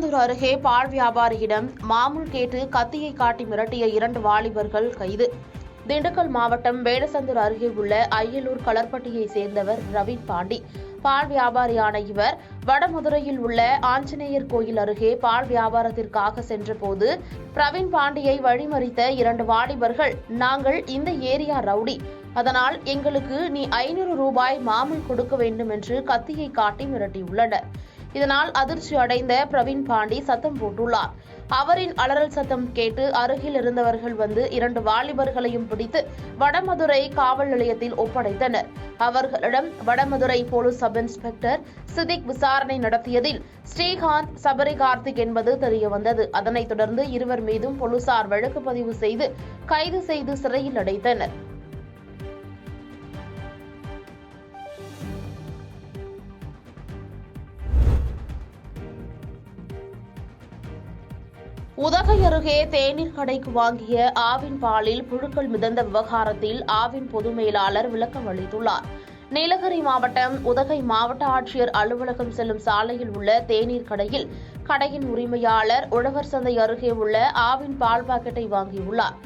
வேடசந்தூர் அருகே பால் வியாபாரியிடம் மாமூல் கேட்டு கத்தியை காட்டி மிரட்டிய 2 வாலிபர்கள் கைது. திண்டுக்கல் மாவட்டம் வேடசந்தூர் அருகே உள்ள அய்யலூர் களர்பட்டியை சேர்ந்தவர் ரவீன் பாண்டி. பால் வியாபாரியான இவர் வடமதுரையில் உள்ள ஆஞ்சநேயர் கோயில் அருகே பால் வியாபாரத்திற்காக சென்றபோது பிரவீன் பாண்டியை வழிமறித்த 2 வாலிபர்கள், நாங்கள் இந்த ஏரியா ரவுடி, அதனால் எங்களுக்கு நீ 500 ரூபாய் மாமூல் கொடுக்க வேண்டும் என்று கத்தியை காட்டி மிரட்டியுள்ளனர். இதனால் அதிர்ச்சி அடைந்த பிரவீன் பாண்டி சத்தம் போட்டுள்ளார். அவரின் அலறல் சத்தம் கேட்டு அருகில் இருந்தவர்கள் வந்து 2 வாலிபர்களையும் பிடித்து வடமதுரை காவல் நிலையத்தில் ஒப்படைத்தனர். அவர்களிடம் Vadamadurai police sub inspector Siddique விசாரணை நடத்தியதில் ஸ்ரீகாந்த், சபரி கார்த்திக் என்பது தெரியவந்தது. அதனைத் தொடர்ந்து இருவர் மீதும் போலீசார் வழக்கு பதிவு செய்து கைது செய்து சிறையில் அடைத்தனர். உதகை அருகே தேநீர் கடைக்கு வாங்கிய ஆவின் பாலில் புழுக்கள் மிதந்த விவகாரத்தில் ஆவின் பொது மேலாளர் விளக்கம் அளித்துள்ளார். நீலகிரி மாவட்டம் உதகை மாவட்ட ஆட்சியர் அலுவலகம் செல்லும் சாலையில் உள்ள தேநீர் கடையில் கடையின் உரிமையாளர் உழவர் சந்தை அருகே உள்ள ஆவின் பால் பாக்கெட்டை வாங்கியுள்ளார்.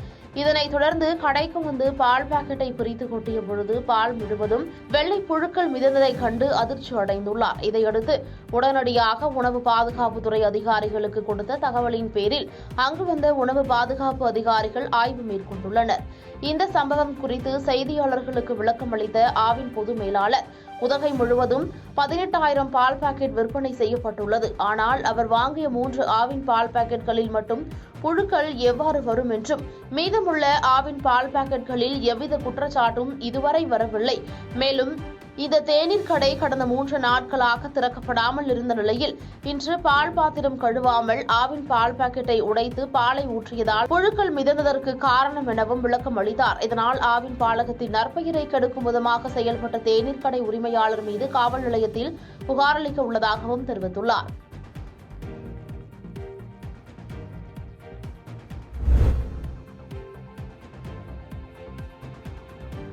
இதனைத் தொடர்ந்து கடைக்கு வந்து பால் பாக்கெட்டை பிரித்து கொட்டிய பொழுது பால் முழுவதும் வெள்ளை புழுக்கள் மிதந்ததைக் கண்டு அதிர்ச்சி அடைந்துள்ளார். இதையடுத்து உடனடியாக உணவு பாதுகாப்புத்துறை அதிகாரிகளுக்கு கொடுத்த தகவலின் பேரில் அங்கு வந்த உணவு பாதுகாப்பு அதிகாரிகள் ஆய்வு மேற்கொண்டுள்ளனர். இந்த சம்பவம் குறித்து செய்தியாளர்களுக்கு விளக்கம் அளித்த ஆவின் பொது மேலாளர், உதகை முழுவதும் 18,000 பால் பாக்கெட் விற்பனை செய்யப்பட்டுள்ளது. ஆனால் அவர் வாங்கிய 3 ஆவின் பால் பாக்கெட்களில் மட்டும் புழுக்கள் எவ்வாறு வரும் என்றும், மீதமுள்ள ஆவின் பால் பாக்கெட்களில் எவ்வித குற்றச்சாட்டும் இதுவரை வரவில்லை. மேலும் இந்த தேநீர் கடை கடந்த 3 நாட்களாக திறக்கப்படாமல் இருந்த நிலையில் இன்று பால் பாத்திரம் கழுவாமல் ஆவின் பால் பாக்கெட்டை உடைத்து பாலை ஊற்றியதால் புழுக்கள் மிதந்ததற்கு காரணம் எனவும் விளக்கம் அளித்தார். இதனால் ஆவின் பாலகத்தின் நற்பெயரை கெடுக்கும் விதமாக செயல்பட்ட தேநீர் கடை உரிமையாளர் மீது காவல் நிலையத்தில் புகார் அளிக்க உள்ளதாகவும் தெரிவித்துள்ளார்.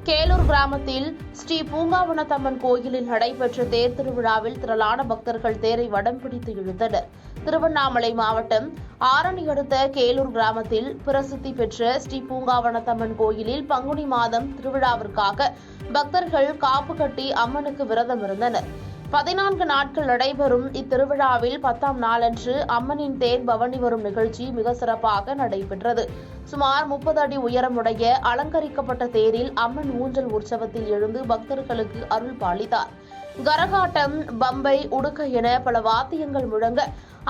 கேலூர் கிராமத்தில் ஸ்ரீ பூங்காவனத்தம்மன் கோயிலில் நடைபெற்ற தேர் திருவிழாவில் திரளான பக்தர்கள் தேரை வடம் பிடித்து இழுத்தனர். திருவண்ணாமலை மாவட்டம் ஆரணி அடுத்த கேலூர் கிராமத்தில் பிரசித்தி பெற்ற ஸ்ரீ பூங்காவனத்தம்மன் கோயிலில் பங்குனி மாதம் திருவிழாவிற்காக பக்தர்கள் காப்பு கட்டி அம்மனுக்கு விரதம் இருந்தனர். 14 நாட்கள் நடைபெறும் இத்திருவிழாவில் 10ஆம் நாளன்று அம்மனின் தேர் பவனி வரும் நிகழ்ச்சி மிக சிறப்பாக நடைபெற்றது. சுமார் 30 அடி உயரமுடைய அலங்கரிக்கப்பட்ட தேரில் அம்மன் ஊஞ்சல் உற்சவத்தில் எழுந்து பக்தர்களுக்கு அருள் பாலித்தார். கரகாட்டம், பம்பை, உடுக்க என பல வாத்தியங்கள் முழங்க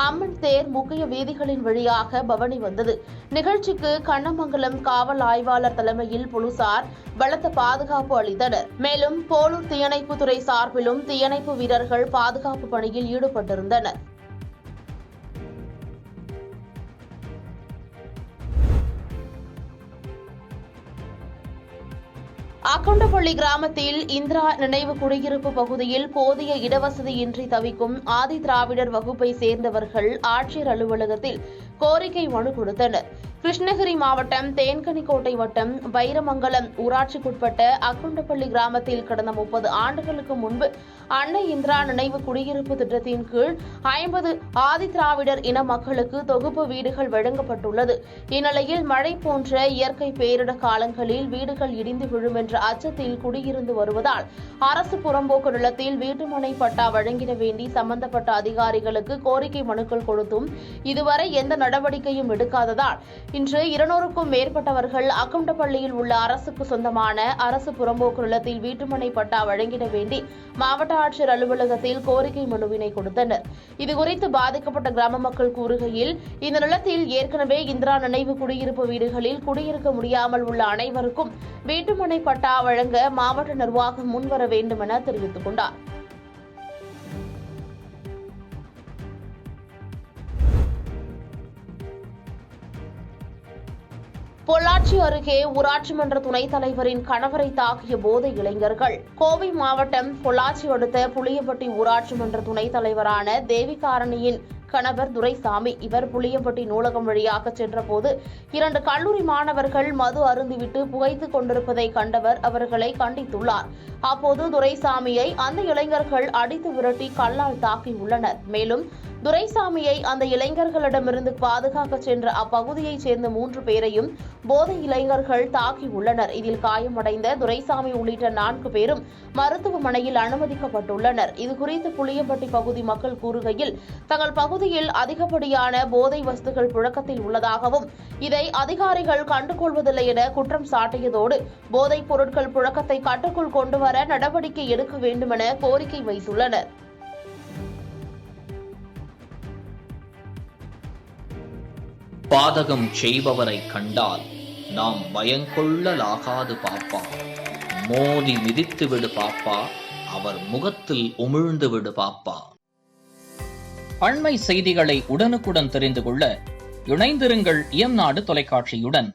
அம்மன் தேர் முக்கிய வீதிகளின் வழியாக பவனி வந்தது. நிகழ்ச்சிக்கு கண்ணமங்கலம் காவல் ஆய்வாளர் தலைமையில் போலீசார் பலத்த பாதுகாப்பு அளித்தனர். மேலும் போலூர் தீயணைப்புத்துறை சார்பிலும் தீயணைப்பு வீரர்கள் பாதுகாப்பு பணியில் ஈடுபட்டிருந்தனர். அக்கொண்டப்பள்ளி கிராமத்தில் இந்திரா நினைவு குடியிருப்பு பகுதியில் போதிய இடவசதியின்றி தவிக்கும் ஆதி திராவிடர் வகுப்பை சேர்ந்தவர்கள் ஆட்சியர் அலுவலகத்தில் கோரிக்கை மனு கொடுத்தனர். கிருஷ்ணகிரி மாவட்டம் தேன்கனிக்கோட்டை வட்டம் வைரமங்கலம் ஊராட்சிக்குட்பட்ட அக்கொண்டப்பள்ளி கிராமத்தில் கடந்த 30 ஆண்டுகளுக்கு முன்பு அன்னை இந்திரா நினைவு குடியிருப்பு திட்டத்தின் கீழ் 50 ஆதி திராவிடர் இன மக்களுக்கு தொகுப்பு வீடுகள் வழங்கப்பட்டுள்ளது. இந்நிலையில் மழை போன்ற இயற்கை பேரிட காலங்களில் வீடுகள் இடிந்து விழும் என்ற அச்சத்தில் குடியிருந்து வருவதால் அரசு புறம்போக்கு நிலத்தில் வீட்டுமனை பட்டா வழங்கிட வேண்டி சம்பந்தப்பட்ட அதிகாரிகளுக்கு கோரிக்கை மனுக்கள் கொடுத்தும் இதுவரை எந்த நடவடிக்கையும் எடுக்காததால் இன்று 200க்கும் மேற்பட்டவர்கள் அக்கொண்டப்பள்ளியில் உள்ள அரசுக்கு சொந்தமான அரசு புறம்போக்கு நிலத்தில் வீட்டுமனை பட்டா வழங்கிட வேண்டி மாவட்ட ஆட்சியர் அலுவலகத்தில் கோரிக்கை மனுவினை கொடுத்தனர். இதுகுறித்து பாதிக்கப்பட்ட கிராம மக்கள் கூறுகையில், இந்த நிலத்தில் ஏற்கனவே இந்திரா நினைவு குடியிருப்பு வீடுகளில் குடியிருக்க முடியாமல் உள்ள அனைவருக்கும் வீட்டுமனை பட்டா வழங்க மாவட்ட நிர்வாகம் முன்வர வேண்டும் என தெரிவித்துக் கொண்டார். பொள்ளாச்சி அருகே ஊராட்சி மன்ற துணைத் தலைவரின் கணவரை தாக்கிய போதை இளைஞர்கள். கோவை மாவட்டம் பொள்ளாச்சி அடுத்த புளியம்பட்டி ஊராட்சி மன்ற துணைத் தலைவரான தேவிகாரணியின் கணவர் துரைசாமி. இவர் புளியம்பட்டி நூலகம் வழியாக சென்றபோது 2 கல்லூரி மாணவர்கள் மது அருந்திவிட்டு புகைத்துக் கொண்டிருப்பதை கண்டவர் அவர்களை கண்டித்துள்ளார். அப்போது துரைசாமியை அந்த இளைஞர்கள் அடித்து விரட்டி கல்லால் தாக்கியுள்ளனர். மேலும் துரைசாமியை அந்த இளைஞர்களிடமிருந்து பாதுகாக்க சென்ற அப்பகுதியைச் சேர்ந்த 3 பேரையும் போதை இளைஞர்கள் தாக்கியுள்ளனர். இதில் காயமடைந்த துரைசாமி உள்ளிட்ட 4 பேரும் மருத்துவமனையில் அனுமதிக்கப்பட்டுள்ளனர். இதுகுறித்து புளியம்பட்டி பகுதி மக்கள் கூறுகையில், தங்கள் பகுதியில் அதிகப்படியான போதை வஸ்துகள் புழக்கத்தில் உள்ளதாகவும் இதை அதிகாரிகள் கண்டுகொள்வதில்லை என குற்றம் சாட்டியதோடு போதைப் பொருட்கள் புழக்கத்தை கட்டுக்குள் கொண்டுவர நடவடிக்கை எடுக்க வேண்டுமென கோரிக்கை வைத்துள்ளனர். பாதகம் செய்பவரை கண்டால் நாம் பயங்கொள்ளலாகாது பாப்பா, மோதி மிதித்து விடு பாப்பா, அவர் முகத்தில் உமிழ்ந்து விடு பாப்பா. அண்மை செய்திகளை உடனுக்குடன் தெரிந்து கொள்ள இணைந்திருங்கள் இயம்நாடு தொலைக்காட்சியுடன்.